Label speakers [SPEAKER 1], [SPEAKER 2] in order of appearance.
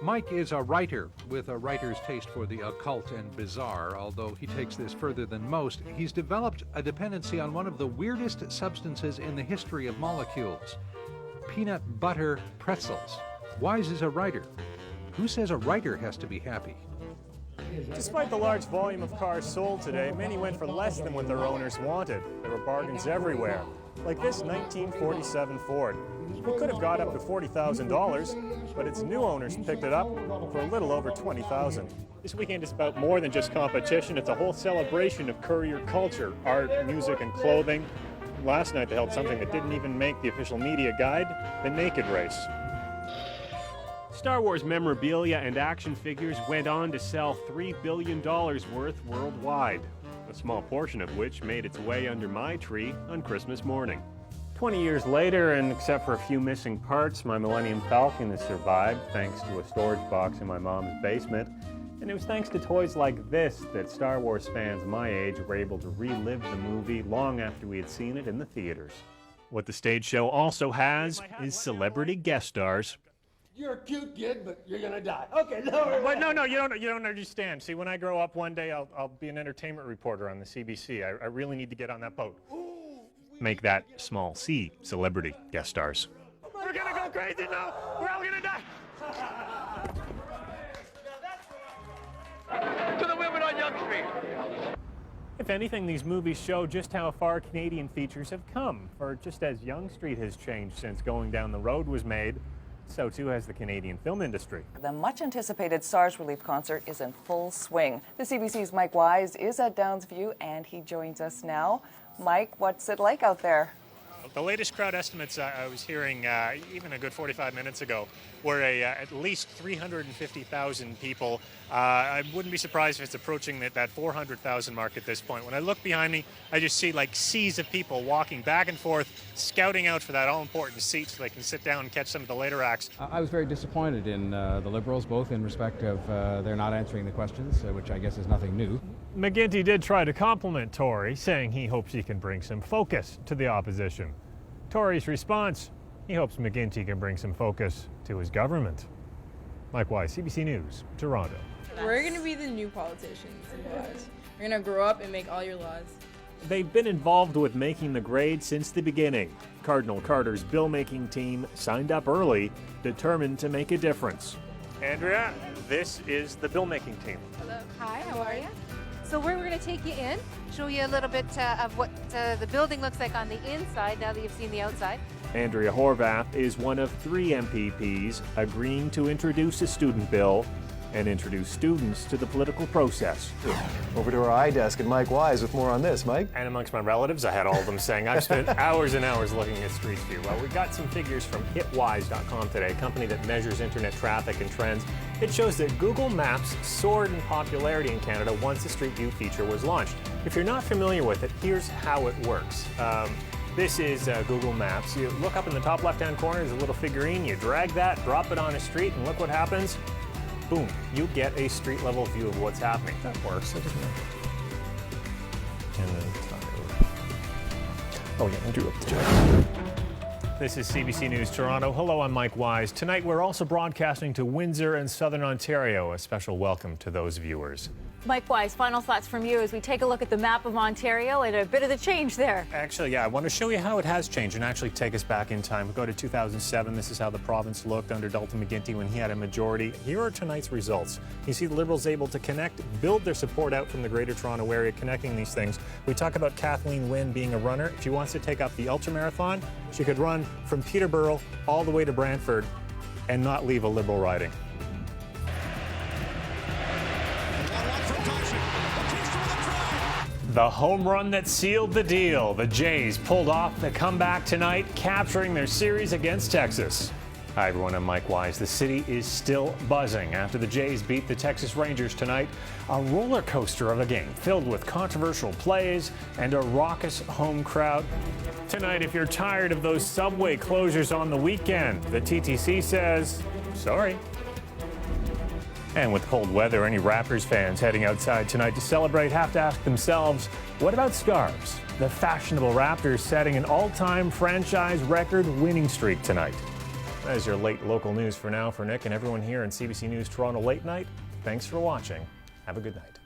[SPEAKER 1] Mike is a writer with a writer's taste for the occult and bizarre. Although he takes this further than most, he's developed a dependency on one of the weirdest substances in the history of molecules: peanut butter pretzels. Wise is a writer. Who says a writer has to be happy?
[SPEAKER 2] Despite the large volume of cars sold today, many went for less than what their owners wanted. There were bargains everywhere, like this 1947 Ford. It could have got up to $40,000, but its new owners picked it up for a little over $20,000. This weekend is about more than just competition. It's a whole celebration of courier culture, art, music, and clothing. Last night they held something that didn't even make the official media guide, the naked race. Star Wars memorabilia and action figures went on to sell $3 billion worth worldwide, a small portion of which made its way under my tree on Christmas morning. 20 years later, and except for a few missing parts, my Millennium Falcon has survived thanks to a storage box in my mom's basement. And it was thanks to toys like this that Star Wars fans my age were able to relive the movie long after we had seen it in the theaters. What the stage show also has is celebrity guest stars.
[SPEAKER 3] You're a cute kid, but you're gonna die. Okay, no.
[SPEAKER 2] But no, you don't understand. See, when I grow up one day, I'll be an entertainment reporter on the CBC. I really need to get on that boat. Make that small C celebrity guest stars. We're gonna go crazy now. We're all gonna die.
[SPEAKER 3] To the women on Yonge Street.
[SPEAKER 2] If anything, these movies show just how far Canadian features have come. For just as Yonge Street has changed since Going Down the Road was made, so too has the Canadian film industry.
[SPEAKER 4] The much-anticipated SARS relief concert is in full swing. The CBC's Mike Wise is at Downsview, and he joins us now. Mike, what's it like out there?
[SPEAKER 2] The latest crowd estimates I was hearing even a good 45 minutes ago were at least 350,000 people. I wouldn't be surprised if it's approaching that 400,000 mark at this point. When I look behind me, I just see like seas of people walking back and forth, scouting out for that all-important seat so they can sit down and catch some of the later acts.
[SPEAKER 5] I was very disappointed in the Liberals, both in respect of they're not answering the questions, which I guess is nothing new.
[SPEAKER 2] McGuinty did try to compliment Tory, saying he hopes he can bring some focus to the opposition. Tory's response: he hopes McGuinty can bring some focus to his government. Mike Wise, CBC News, Toronto.
[SPEAKER 6] We're going to be the new politicians in the US. We're going to grow up and make all your laws.
[SPEAKER 2] They've been involved with making the grade since the beginning. Cardinal Carter's bill-making team signed up early, determined to make a difference. Andrea, this is the bill-making team.
[SPEAKER 7] Hello. Hi, how are you? So we're going to take you in, show you a little bit of what the building looks like on the inside now that you've seen the outside.
[SPEAKER 2] Andrea Horvath is one of 3 MPPs agreeing to introduce a student bill and introduce students to the political process.
[SPEAKER 8] Over to our iDesk and Mike Wise with more on this. Mike?
[SPEAKER 2] And amongst my relatives, I had all of them saying, I've spent hours and hours looking at Street View. Well, we got some figures from hitwise.com today, a company that measures internet traffic and trends. It shows that Google Maps soared in popularity in Canada once the Street View feature was launched. If you're not familiar with it, here's how it works. This is Google Maps. You look up in the top left-hand corner, there's a little figurine. You drag that, drop it on a street, and look what happens. Boom, you get a street-level view of what's happening. That works. And then oh yeah, I drew up the chart. This is CBC News Toronto. Hello, I'm Mike Wise. Tonight we're also broadcasting to Windsor and Southern Ontario. A special welcome to those viewers.
[SPEAKER 9] Mike Wise, final thoughts from you as we take a look at the map of Ontario and a bit of the change there.
[SPEAKER 2] Actually, yeah, I want to show you how it has changed and actually take us back in time. We go to 2007. This is how the province looked under Dalton McGuinty when he had a majority. Here are tonight's results. You see the Liberals able to connect, build their support out from the Greater Toronto area, connecting these things. We talk about Kathleen Wynne being a runner. She wants to take up the ultramarathon. She could run from Peterborough all the way to Brantford and not leave a Liberal riding. The home run that sealed the deal. The Jays pulled off the comeback tonight, capturing their series against Texas. Hi, everyone. I'm Mike Wise. The city is still buzzing after the Jays beat the Texas Rangers tonight. A roller coaster of a game filled with controversial plays and a raucous home crowd. Tonight, if you're tired of those subway closures on the weekend, the TTC says, sorry. And with cold weather, any Raptors fans heading outside tonight to celebrate have to ask themselves, what about scarves? The fashionable Raptors setting an all-time franchise record winning streak tonight. That is your late local news for now. For Nick and everyone here in CBC News Toronto Late Night, thanks for watching. Have a good night.